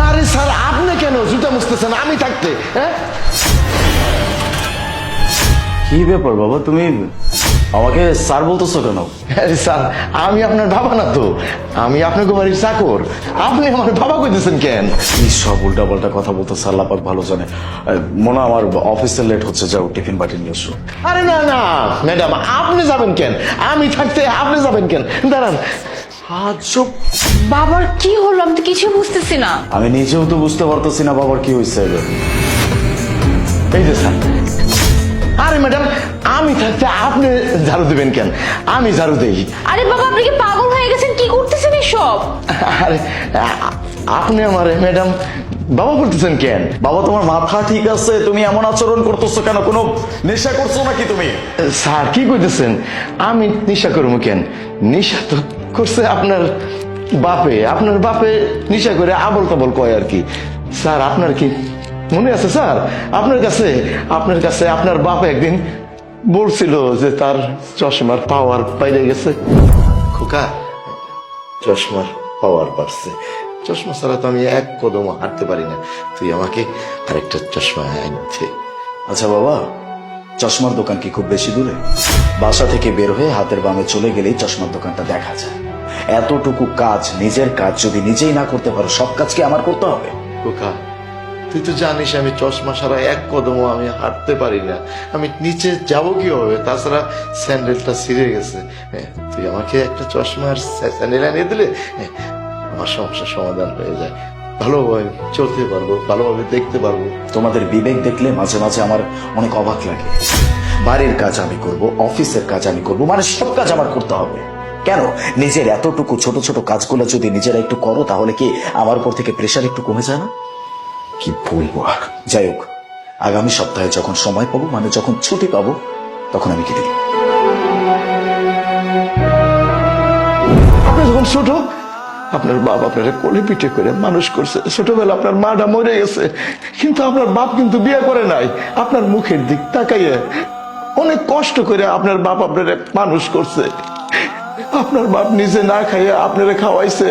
আরে স্যার আপনি কেন জুতা মুছতেছেন আমি থাকতে? হ্যাঁ কি ব্যাপার বাবা, তুমি আমাকে স্যার বলতেছো কেন? আরে স্যার আমি আপনার বাবা না তো, আমি আপনাকে বাড়ির চাকর। আপনি আমার বাবা কইতেছেন কেন? কি সব উল্টা পাল্টা কথা বলতেছে, আল্লাহ পাক ভালো জানে। মনে হয় আমার অফিসে লেট হচ্ছে, যাও টিফিন বাটি নিয়ে এসো। আরে না না ম্যাডাম, আপনি যাবেন কেন? আমি থাকতে আপনি যাবেন কেন? দাঁড়ান। আজব, বাবার কি হলো আমি তো কিছু বুঝতেছি না। আমি নিজেও তো বুঝতে পারতেছি না বাবার কি হয়েছে। এই যে স্যার। আরে ম্যাডাম আমি থাকতে আপনি ঝাড়ু দিবেন কেন? আমি ঝাড়ু দেই। আরে বাবা আপনি কি পাগল হয়ে গেছেন? কি করতেছেন এসব? আরে আপনি আমার ম্যাডাম বাবা বলতেছেন কেন? বাবা তোমার মাথা ঠিক আছে? তুমি এমন আচরণ করতেছো কেন? কোনো নেশা করছো নাকি তুমি? স্যার কি কইতেছেন? আমি নেশা করবো কেন? নেশা তো করছে আপনার বাপে। আপনার বাপে নেশা করে আবল তাবল কয় আর কি। স্যার আপনার কি মনে আছে স্যার? আপনার কাছে আপনার বাপ একদিন বলছিল যে তার চশমার পাওয়ার পাইরে গেছে। খোকা চশমার পাওয়ার পারছে। চশমা ছাড়া তো আমি এক কদম হাঁটতে পারি না। তুই আমাকে আরেকটা চশমা আনতে। আচ্ছা বাবা, চশমার দোকান কি খুব বেশি দূরে? বাসা থেকে বের হয়ে হাতের বামে চলে গেলেই চশমার দোকানটা দেখা যায়। এতটুকু কাজ, নিজের কাজ যদি নিজেই না করতে পারো, সব কাজ কি আমার করতে হবে? খোকা তুই তো জানিস আমি চশমা ছাড়া এক কদমও আমি হাঁটতে পারি না। আমি নিচে যাবো কিভাবে? তাছাড়া স্যান্ডেলটা ছিঁড়ে গেছে। তুই আমাকে একটা চশমা আর স্যান্ডেল এনে দিলে আমার সমস্যার সমাধান হয়ে যায়। ভালোভাবে চলতে পারবো, ভালোভাবে দেখতে পারবো। তোমাদের বিবেক দেখলে মাঝে মাঝে আমার অনেক অবাক লাগে। বাড়ির কাজ আমি করব, অফিসের কাজ আমি করব, মানে সব কাজ আমার করতে হবে। কেন? নিজের এতটুকু ছোট ছোট কাজগুলো যদি নিজেরা একটু করো, তাহলে কি আমার উপর থেকে প্রেশার একটু কমে যায় না? কি বলবো আর। যাই হোক, আগামী সপ্তাহে যখন সময় পাবো, মানে যখন ছুটি পাবো, তখন আমি কেটে দিই। আপনি যখন ছোট, আপনার বাপ আপনার কোলে পিঠে করে মানুষ করছে। ছোটবেলা আপনার মাটা মরে গেছে, কিন্তু আপনার বাপ কিন্তু বিয়ে করে নাই। আপনার মুখের দিক তাকাইয়ে অনেক কষ্ট করে আপনার বাপ আপনার মানুষ করছে। আপনার বাপ নিজে না খাইয়ে আপনারা খাওয়াইছে।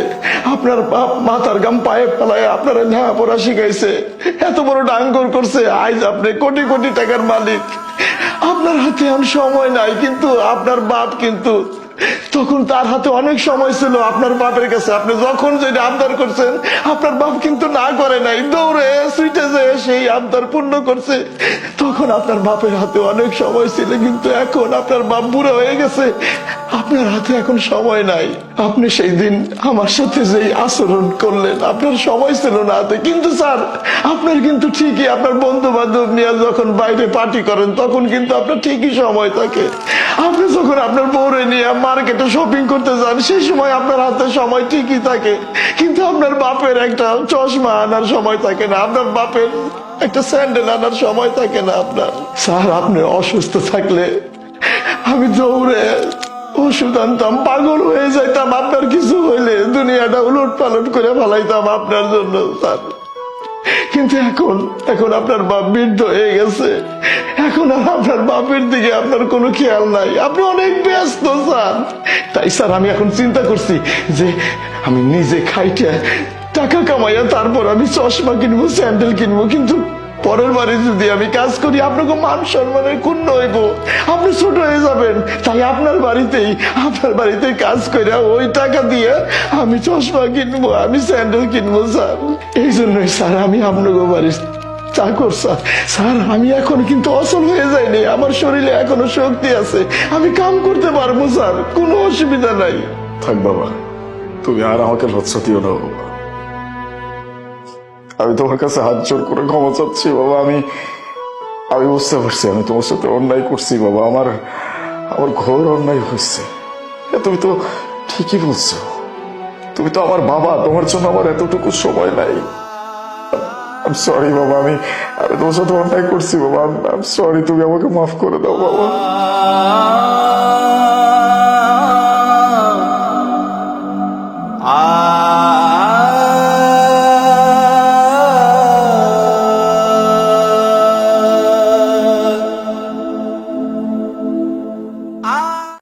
আপনার বাপ মাথার গাম পায়ে ফেলায় আপনারা লেখাপড়া শিখাইছে, এত বড় ডাঙ্গর করছে। আজ আপনি কোটি কোটি টাকার মালিক। আপনার হাতে এখন সময় নাই, কিন্তু আপনার বাপ কিন্তু তখন তার হাতে অনেক সময় ছিল। আপনার বাপের কাছে আপনি যখন যেটা আবদার করছেন, আপনার বাপ কিন্তু না করে নাই, দৌড়ে সুইটে যে সেই আবদার পূর্ণ করছে। তখন আপনার বাপের হাতে অনেক সময় ছিল, কিন্তু এখন আপনার বাপ বুড়ো হয়ে গেছে, আপনার হাতে এখন সময় নাই। আপনি সেই দিন আমার সাথে যেই আচরণ করলেন, আপনার সময় ছিল না হাতে। কিন্তু স্যার আপনার কিন্তু ঠিকই আপনার বন্ধু বান্ধব নিয়ে যখন বাইরে পার্টি করেন, তখন কিন্তু আপনার ঠিকই সময় থাকে। আপনি যখন আপনার বউরে নিয়ে মার্কেটে শপিং করতে যান, সেই সময় আপনার হাতে সময় ঠিকই থাকে। কিন্তু আপনার বাপের একটা চশমা আনার সময় থাকে না, আপনার বাপের একটা স্যান্ডেল আনার সময় থাকে না আপনার। স্যার আপনি অসুস্থ থাকলে আমি দৌড়ে ওষুধ আনতাম, পাগল হয়ে যাইতাম। আপনার কিছু হইলে দুনিয়াটা উলট পালট করে ফেলাইতাম আপনার জন্য স্যার। কিন্তু এখন আপনার বাপ বৃদ্ধ হয়ে গেছে, এখন আর আপনার বাপের দিকে আপনার কোনো খেয়াল নাই। আপনি অনেক ব্যস্ত স্যার। তাই স্যার আমি এখন চিন্তা করছি যে আমি নিজে খাইতে টাকা কামাইয়া তারপর আমি চশমা কিনবো, স্যান্ডেল কিনবো। কিন্তু পরের বারে যদি আমি কাজ করি, আপনাকে মান সম্মানের ক্ষুণ্ণ হইব, আপনি ছোট হয়ে যাবেন। তাই আপনার বাড়িতে কাজ করে ওই টাকা দিয়ে আমি চশমা কিনবো, আমি স্যান্ডেল কিনবো স্যার। এই জন্যই স্যার আমি আপনাকে বাড়ির চাকর স্যার। স্যার আমি এখন কিন্তু অচল হয়ে যাইনি, আমার শরীরে এখনো শক্তি আছে, আমি কাম করতে পারবো স্যার, কোনো অসুবিধা নাই। থাক বাবা, তুমি আর আমাকে লজ্জা দিও না বাবা। আমি তোমার কাছে হাত জোর করে ক্ষমা চাচ্ছি বাবা। আমি বুঝতে পারছি আমি তোমার সাথে অন্যায় করছি বাবা। আমার ঘোর অন্যায় হয়েছে। তুমি তো ঠিকই বলছো, তুমি তো আমার বাবা, তোমার জন্য আমার এতটুকু সময় নাই। আই সরি বাবা, আমি তোমার সাথে অন্যায় করছি বাবা। আই সরি, তুমি আমাকে মাফ করে দাও বাবা।